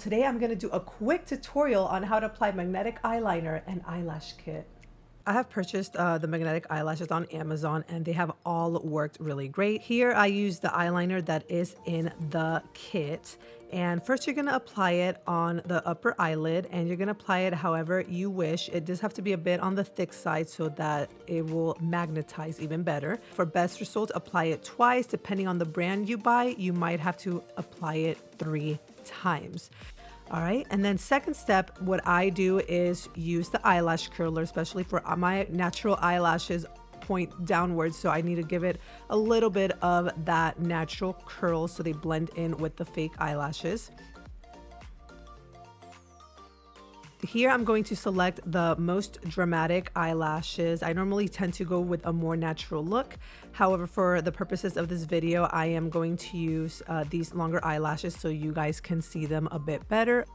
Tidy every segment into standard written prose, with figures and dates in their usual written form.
today I'm going to do a quick tutorial on how to apply magnetic eyeliner and eyelash kit. I have purchased the magnetic eyelashes on Amazon and they have all worked really great. Here I use the eyeliner that is in the kit. And first you're going to apply it on the upper eyelid and you're going to apply it however you wish. It does have to be a bit on the thick side so that it will magnetize even better. For best results, apply it twice. Depending on the brand you buy, you might have to apply it 3 times. All right, and then second step, what I do is use the eyelash curler, especially for my natural eyelashes point downwards. So I need to give it a little bit of that natural curl so they blend in with the fake eyelashes. Here I'm going to select the most dramatic eyelashes. I normally tend to go with a more natural look. However, for the purposes of this video, I am going to use these longer eyelashes so you guys can see them a bit better.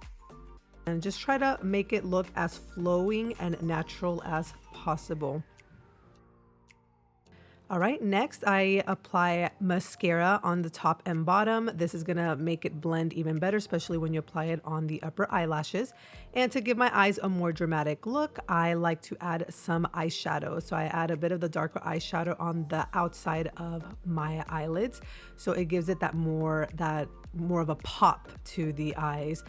And just try to make it look as flowing and natural as possible. All right, next I apply mascara on the top and bottom. This is gonna make it blend even better, especially when you apply it on the upper eyelashes. And to give my eyes a more dramatic look, I like to add some eyeshadow. So I add a bit of the darker eyeshadow on the outside of my eyelids. So it gives it that more of a pop to the eyes.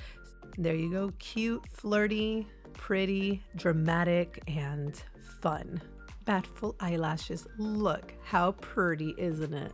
There you go, cute, flirty, pretty, dramatic, and fun. Batful eyelashes. Look how pretty, isn't it?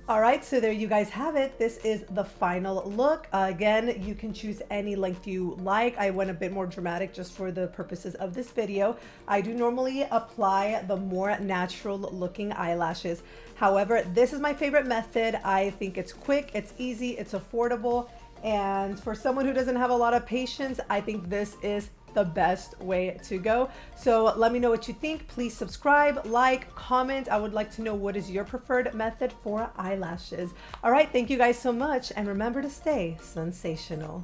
All right, so there you guys have it. This is the final look. Again, you can choose any length you like. I went a bit more dramatic just for the purposes of this video. I do normally apply the more natural looking eyelashes. However, this is my favorite method. I think it's quick, it's easy, it's affordable. And for someone who doesn't have a lot of patience, I think this is the best way to go. So let me know what you think. Please subscribe, like, comment. I would like to know what is your preferred method for eyelashes. All right, thank you guys so much. And remember to stay sensational.